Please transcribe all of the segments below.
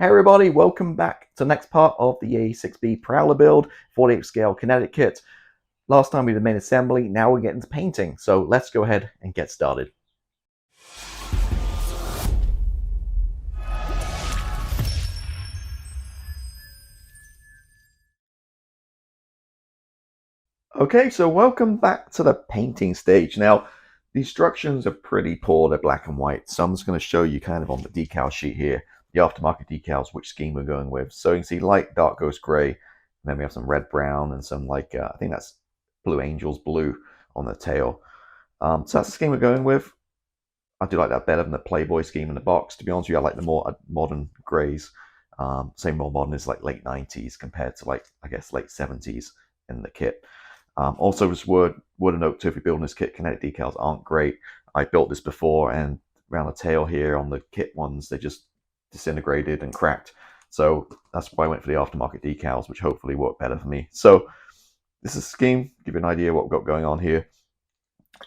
Hey everybody, welcome back to the next part of the EA-6B Prowler build, 48 scale Kinetic kit. Last time we did main assembly, now we're getting to painting, so let's go ahead and get started. Okay, so welcome back to the painting stage. Now, the instructions are pretty poor, they're black and white, so I'm just going to show you kind of on the decal sheet here, the aftermarket decals, which scheme we're going with. So you can see light, dark, ghost gray, and then we have some red, brown, and some I think that's Blue Angels blue on the tail. So that's the scheme we're going with. I do like that better than the Playboy scheme in the box. To be honest with you, I like the more modern grays. Say more modern is like late 90s compared to I guess late 70s in the kit. Also, just word of note too, if you're building this kit, Kinetic decals aren't great. I built this before, and around the tail here on the kit ones, they just disintegrated and cracked. So that's why I went for the aftermarket decals, which hopefully work better for me. So this is a scheme, give you an idea what we've got going on here.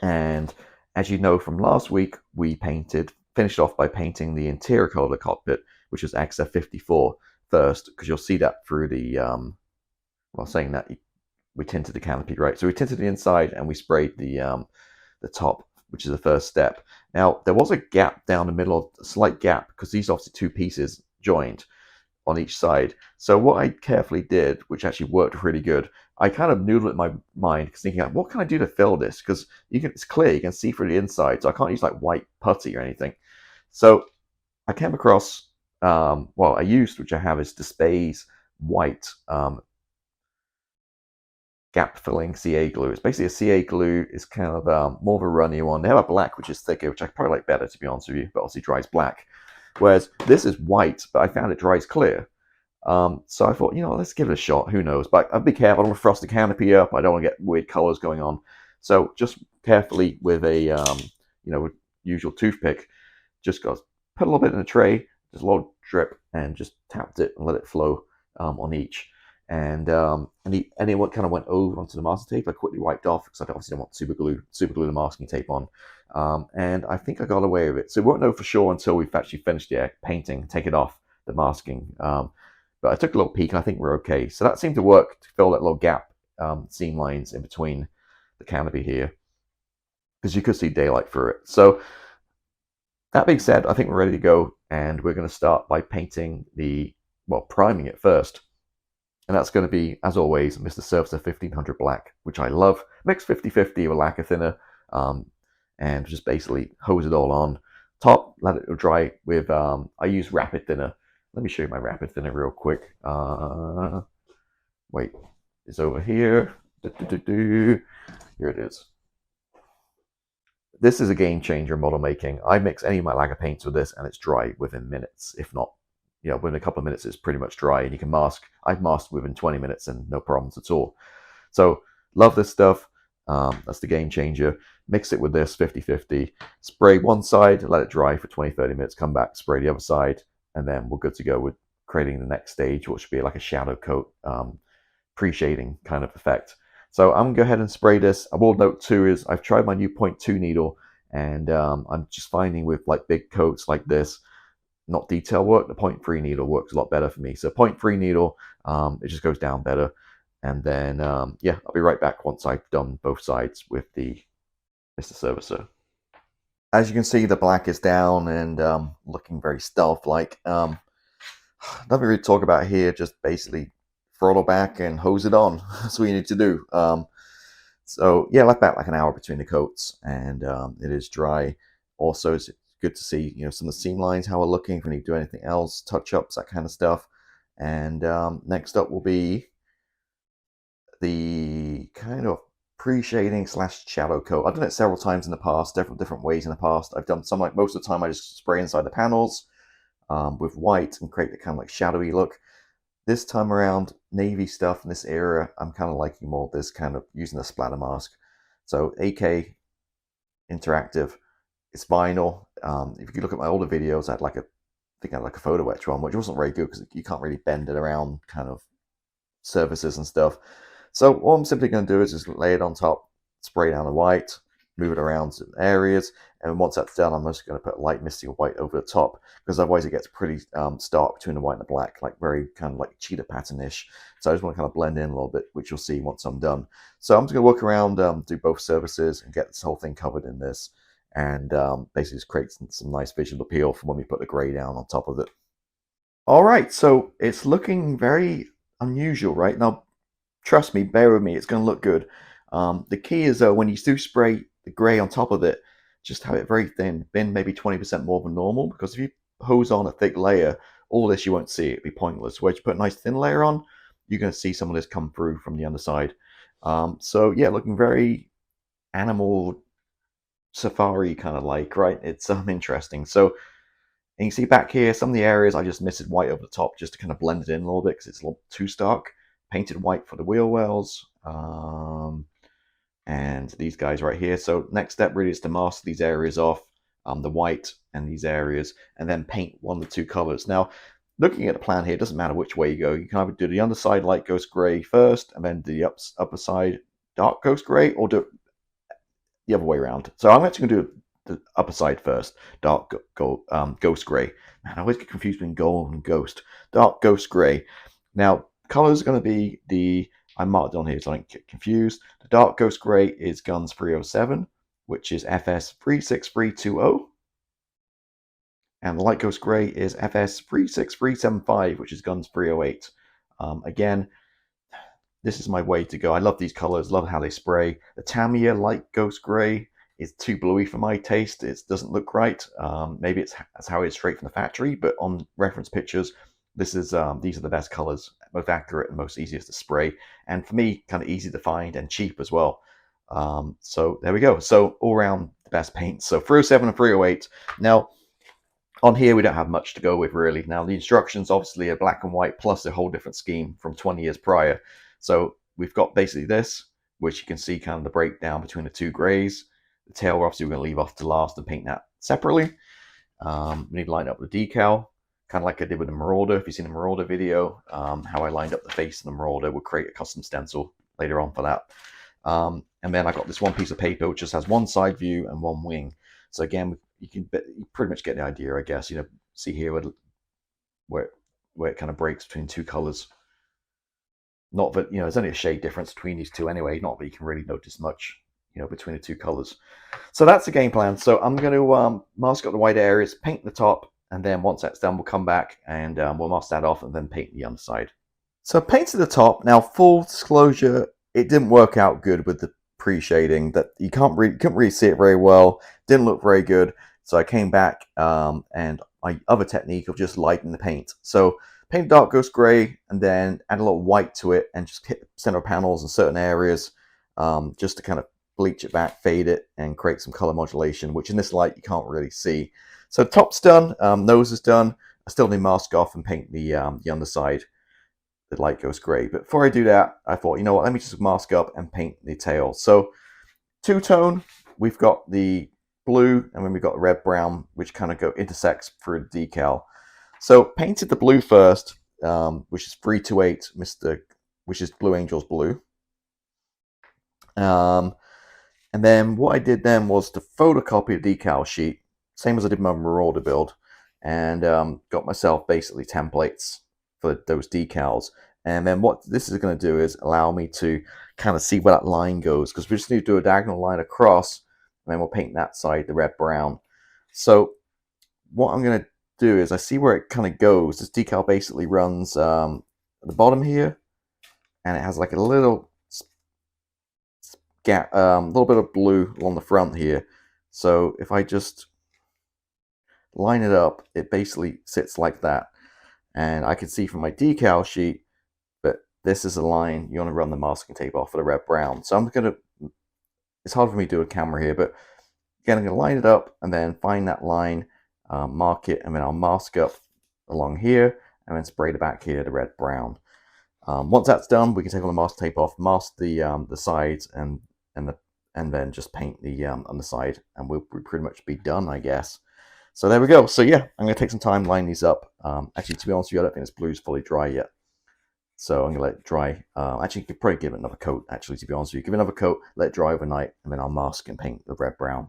And as you know from last week, we finished off by painting the interior color of the cockpit, which was XF54 first, because you'll see that through the, well, saying that we tinted the canopy, right? So we tinted the inside and we sprayed the top, which is the first step. Now, there was a gap down the middle, a slight gap, because these are obviously two pieces joined on each side. So what I carefully did, which actually worked really good, I kind of noodled it in my mind, thinking, what can I do to fill this? Because it's clear, you can see through the inside, so I can't use like white putty or anything. So I came across, well, I used, which I have, is Dispays white gap filling CA glue. It's basically a CA glue. It's kind of more of a runny one. They have a black, which is thicker, which I probably like better, to be honest with you, but obviously dries black. Whereas this is white, but I found it dries clear. So I thought, let's give it a shot. Who knows? But I'd be careful. I don't want to frost the canopy up. I don't want to get weird colors going on. So just carefully with a, with usual toothpick, just got put a little bit in a tray, just a little drip, and just tapped it and let it flow on each. And what kind of went over onto the masking tape, I quickly wiped off because I obviously don't want super glue the masking tape on. And I think I got away with it. So we won't know for sure until we've actually finished the painting, take it off the masking. But I took a little peek and I think we're okay. So that seemed to work to fill that little gap, seam lines in between the canopy here, because you could see daylight through it. So that being said, I think we're ready to go, and we're going to start by painting priming it first. And that's going to be, as always, Mr. Surfacer 1500 Black, which I love. Mix 50-50 with lacquer thinner, and just basically hose it all on. Top, let it dry with, I use rapid thinner. Let me show you my rapid thinner real quick. Wait, it's over here. Here it is. This is a game changer model making. I mix any of my lacquer paints with this, and it's dry within minutes, if not, within a couple of minutes, it's pretty much dry, and you can mask. I've masked within 20 minutes and no problems at all. So love this stuff. That's the game changer. Mix it with this 50-50. Spray one side, let it dry for 20-30 minutes. Come back, spray the other side, and then we're good to go with creating the next stage, which should be like a shadow coat, pre-shading kind of effect. So I'm going to go ahead and spray this. I will note too is I've tried my new 0.2 needle, and I'm just finding with like big coats like this, not detail work, the 0.3 needle works a lot better for me. So 0.3 needle, it just goes down better. And then, yeah, I'll be right back once I've done both sides with the Mr. Servicer. As you can see, the black is down and looking very stealth-like. Nothing really to talk about here, just basically throttle back and hose it on. That's what you need to do. So yeah, left back like an hour between the coats, and it is dry. Also, it's good to see some of the seam lines, how we're looking, if we need to do anything else, touch-ups, that kind of stuff. And next up will be the kind of pre-shading / shadow coat. I've done it several times in the past, different ways in the past. I've done some, like most of the time I just spray inside the panels with white and create the kind of like shadowy look. This time around, navy stuff in this area, I'm kind of liking more this kind of using the splatter mask. So AK Interactive, it's vinyl. If you look at my older videos, I had I think I had like a photo etch one, which wasn't very good because you can't really bend it around kind of surfaces and stuff. So what I'm simply going to do is just lay it on top, spray down the white, move it around certain areas, And once that's done, I'm just going to put light misty white over the top, because otherwise it gets pretty stark between the white and the black, like very kind of like cheetah pattern-ish. So I just want to kind of blend in a little bit, which you'll see once I'm done. So I'm just going to walk around, do both surfaces, and get this whole thing covered in this, and basically just create some nice visual appeal for when we put the gray down on top of it. All right, so it's looking very unusual, right? Now, trust me, bear with me, it's going to look good. The key is, though, when you do spray the gray on top of it, just have it very thin, maybe 20% more than normal, because if you hose on a thick layer, all this you won't see, it'd be pointless. Whereas you put a nice thin layer on, you're going to see some of this come through from the underside. So yeah, looking very animal safari kind of like, right? It's interesting. So, and you see back here, some of the areas I just misted white over the top just to kind of blend it in a little bit because it's a little too stark. Painted white for the wheel wells. And these guys right here. So next step really is to mask these areas off, the white and these areas, and then paint one of the two colors. Now, looking at the plan here, it doesn't matter which way you go. You can either do the underside light ghost gray first, and then the upper side dark ghost gray, or do it the other way around. So I'm actually going to do the upper side first, dark ghost gray. Man, I always get confused between gold and ghost. Dark ghost gray. Now, colors are going to be I marked on here so I don't get confused. The dark ghost gray is guns 307, which is FS 36320. And the light ghost gray is FS 36375, which is guns 308. Again, this is my way to go. I love these colors, love how they spray. The Tamiya light ghost gray is too bluey for my taste. It doesn't look right. Maybe that's how it is straight from the factory, but on reference pictures, these are the best colors, most accurate and most easiest to spray. And for me, kind of easy to find and cheap as well. So there we go. So all around the best paints. So 307 and 308. Now, on here, we don't have much to go with, really. Now, the instructions obviously are black and white, plus a whole different scheme from 20 years prior. So we've got basically this, which you can see kind of the breakdown between the two grays. The tail, obviously, we're going to leave off to last and paint that separately. We need to line up the decal, kind of like I did with the Marauder. If you've seen the Marauder video, how I lined up the face of the Marauder, we'll create a custom stencil later on for that. And then I got this one piece of paper, which just has one side view and one wing. So again, you pretty much get the idea, I guess. You know, see here where it kind of breaks between two colors. Not that, you know, there's only a shade difference between these two anyway. Not that you can really notice much, you know, between the two colors. So that's the game plan. So I'm going to mask up the white areas, paint the top, and then once that's done, we'll come back and we'll mask that off and then paint the underside. So painted the top. Now, full disclosure, it didn't work out good with the pre-shading. That you couldn't really see it very well. Didn't look very good. So I came back and my other technique of just lighting the paint. So paint dark ghost gray and then add a little white to it and just hit the center panels in certain areas just to kind of bleach it back, fade it, and create some color modulation, which in this light you can't really see. So top's done, nose is done. I still need to mask off and paint the underside. The light ghost gray. But before I do that, I thought, you know what, let me just mask up and paint the tail. So two-tone, we've got the blue and then we've got the red brown, which kind of intersects through the decal. So painted the blue first, which is 328, which is Blue Angel's blue. And then what I did then was to photocopy the decal sheet, same as I did my Marauder build, and got myself basically templates for those decals. And then what this is going to do is allow me to kind of see where that line goes, because we just need to do a diagonal line across, and then we'll paint that side the red brown. So what I'm going to do is I see where it kind of goes. This decal basically runs at the bottom here, and it has like a little gap, little bit of blue along the front here. So if I just line it up, it basically sits like that. And I can see from my decal sheet that this is a line you want to run the masking tape off for the red brown. So I'm going to, it's hard for me to do a camera here, but again, I'm going to line it up and then find that line, mark it, and then I'll mask up along here and then spray the back here, the red brown. Once that's done, we can take all the mask tape off, mask the sides and then just paint the underside, and we'll pretty much be done, I guess. So there we go. So yeah, I'm going to take some time line these up. Actually, to be honest with you, I don't think this blue is fully dry yet. So I'm going to let it dry. Actually, you could probably give it another coat, actually, to be honest with you. Give it another coat, let it dry overnight, and then I'll mask and paint the red brown.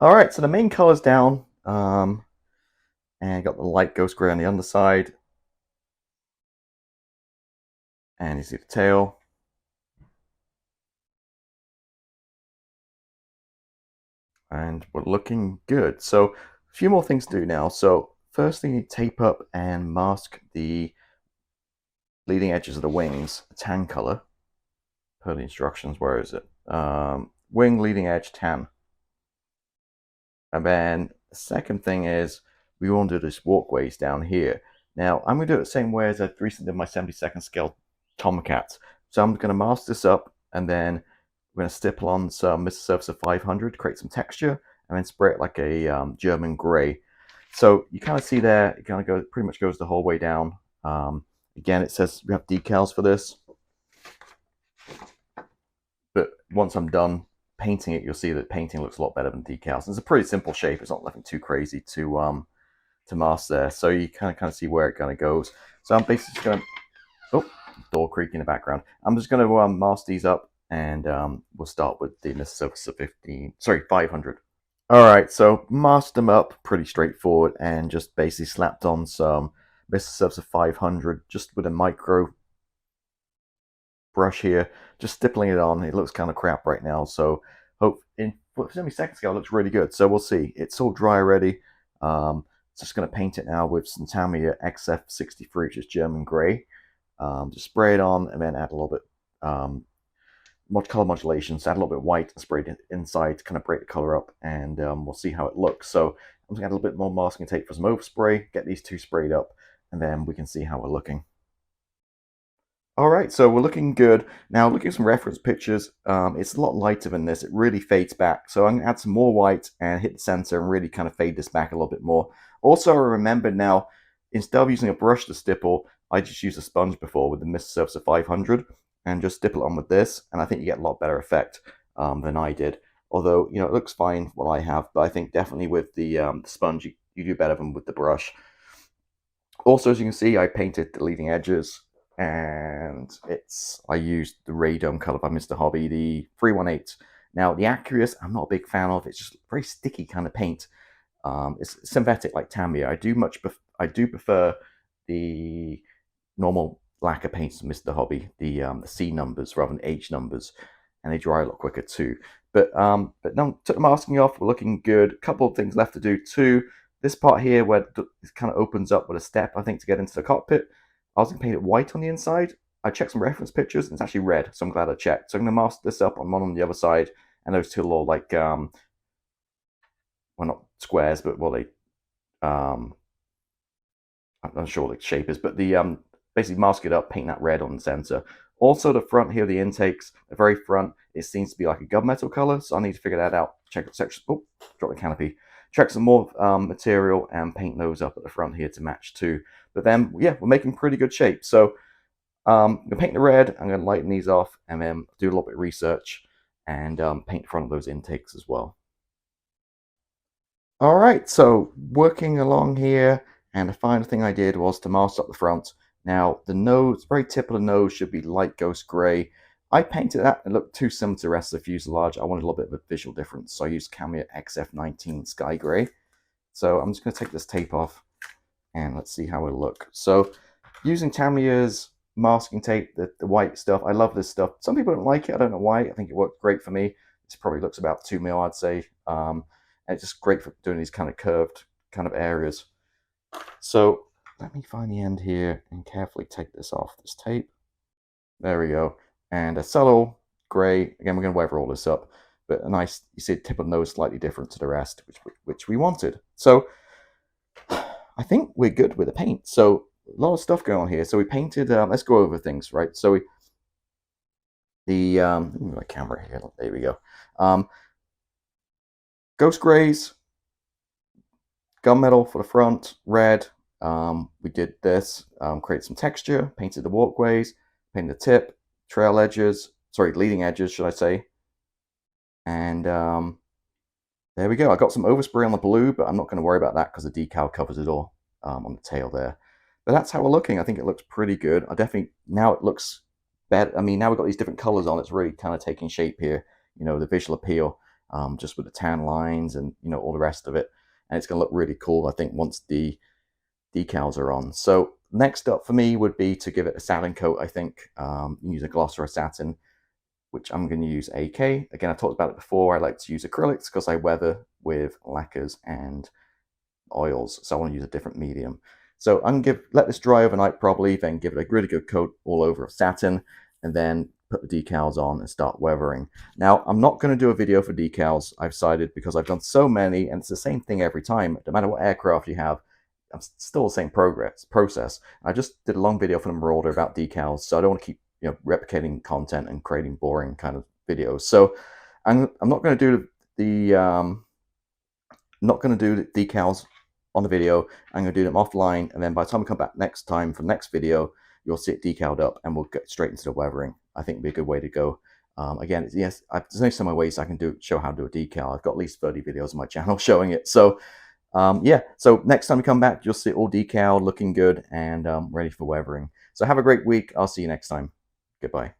All right, so the main color's down, and got the light ghost gray on the underside, and you see the tail. And we're looking good. So a few more things to do now. So first thing, you tape up and mask the leading edges of the wings, a tan color, per the instructions. Where is it? Wing leading edge tan. And then the second thing is we want to do this walkways down here. Now I'm going to do it the same way as I recently did my 72nd scale Tomcats. So I'm going to mask this up, and then we're going to stipple on some Mr. Surface of 500 to create some texture, and then spray it like a German gray. So you kind of see there, it kind of goes, pretty much goes the whole way down. Again, it says we have decals for this, but once I'm done painting it, you'll see that painting looks a lot better than decals. It's a pretty simple shape. It's not nothing too crazy to mask there. So you kind of see where it kind of goes. So I'm basically just going to, oh, door creaking in the background. I'm just going to mask these up, and we'll start with the Surface of 500. All right, so masked them up, pretty straightforward, and just basically slapped on some Mr. Surface of 500 just with a micro brush here, just stippling it on. It looks kind of crap right now, so hope in 72nd scale it looks really good. So we'll see. It's all dry already. Just going to paint it now with some Tamiya XF63, which is German gray. Just spray it on, and then add a little bit color modulation. So add a little bit of white and spray it inside to kind of break the color up, and we'll see how it looks. So I'm going to add a little bit more masking tape for some overspray, get these two sprayed up, and then we can see how we're looking. All right, so we're looking good. Now, looking at some reference pictures, it's a lot lighter than this. It really fades back. So I'm going to add some more white and hit the center and really kind of fade this back a little bit more. Also, I remember now, instead of using a brush to stipple, I just used a sponge before with the Mr. Surface of 500 and just stipple it on with this, and I think you get a lot better effect than I did. Although, you know, it looks fine what I have, but I think definitely with the sponge, you do better than with the brush. Also, as you can see, I painted the leading edges, and I used the Radome color by Mr. Hobby, the 318. Now, the Aqueous, I'm not a big fan of. It's just very sticky kind of paint. It's synthetic like Tamiya. I do prefer the normal lacquer paints from Mr. Hobby, the C numbers rather than H numbers, and they dry a lot quicker too. But no, took the masking off. We're looking good. A couple of things left to do too. This part here where it kind of opens up with a step, I think, to get into the cockpit. I was going to paint it white on the inside. I checked some reference pictures, and it's actually red, so I'm glad I checked. So I'm going to mask this up on one on the other side, and those two little, like, well, not squares, but, well, they, I'm not sure what the shape is, but the, basically mask it up, paint that red on the center. Also, the front here, the intakes, the very front, it seems to be like a gunmetal color, so I need to figure that out. Check the section, oh, drop the canopy. Check some more material and paint those up at the front here to match too. But then, yeah, we're making pretty good shape. So I'm going to paint the red, I'm going to lighten these off, and then do a little bit of research and paint the front of those intakes as well. All right, so working along here, and the final thing I did was to mask up the front. Now, the nose, very tip of the nose should be light ghost gray. I painted that, it looked too similar to the rest of the fuselage. I wanted a little bit of a visual difference, so I used Tamiya XF19 Sky Gray. So I'm just going to take this tape off, and let's see how it'll look. So using Tamiya's masking tape, the white stuff, I love this stuff. Some people don't like it, I don't know why. I think it worked great for me. This probably looks about 2 mil, I'd say. And it's just great for doing these kind of curved kind of areas. So let me find the end here and carefully take this off, this tape. There we go. And a subtle gray. Again, we're going to waver all this up. But a nice, you see the tip of the nose slightly different to the rest, which we wanted. So I think we're good with the paint. So a lot of stuff going on here. So we painted, let's go over things, right? So let me move my camera here. There we go. Ghost grays, gunmetal for the front, red. We did this, create some texture, painted the walkways, painted the tip, trail edges, sorry, leading edges, should I say. And there we go. I got some overspray on the blue, but I'm not going to worry about that because the decal covers it all on the tail there. But that's how we're looking. I think it looks pretty good. Now it looks better. I mean, now we've got these different colors on. It's really kind of taking shape here, you know, the visual appeal. just with the tan lines and all the rest of it. And it's going to look really cool, I think, once the decals are on. So next up for me would be to give it a satin coat. I think you can use a gloss or a satin, which I'm going to use AK. Again, I talked about it before. I like to use acrylics because I weather with lacquers and oils, so I want to use a different medium. So I'm going to let this dry overnight probably, then give it a really good coat all over of satin, and then put the decals on and start weathering. Now, I'm not going to do a video for decals, I've decided, because I've done so many, and it's the same thing every time. No matter what aircraft you have, it's still the same process. I just did a long video for the Marauder about decals, so I don't want to keep replicating content and creating boring kind of videos. So I'm not going to do the decals on the video. I'm going to do them offline, and then by the time we come back next time for the next video, you'll see it decaled up, and we'll get straight into the weathering. I think it'd be a good way to go. Again, yes, there's only so many ways I can show how to do a decal. I've got at least 30 videos on my channel showing it. So yeah, so next time we come back, you'll see it all decaled, looking good, and ready for weathering. So have a great week. I'll see you next time. Goodbye.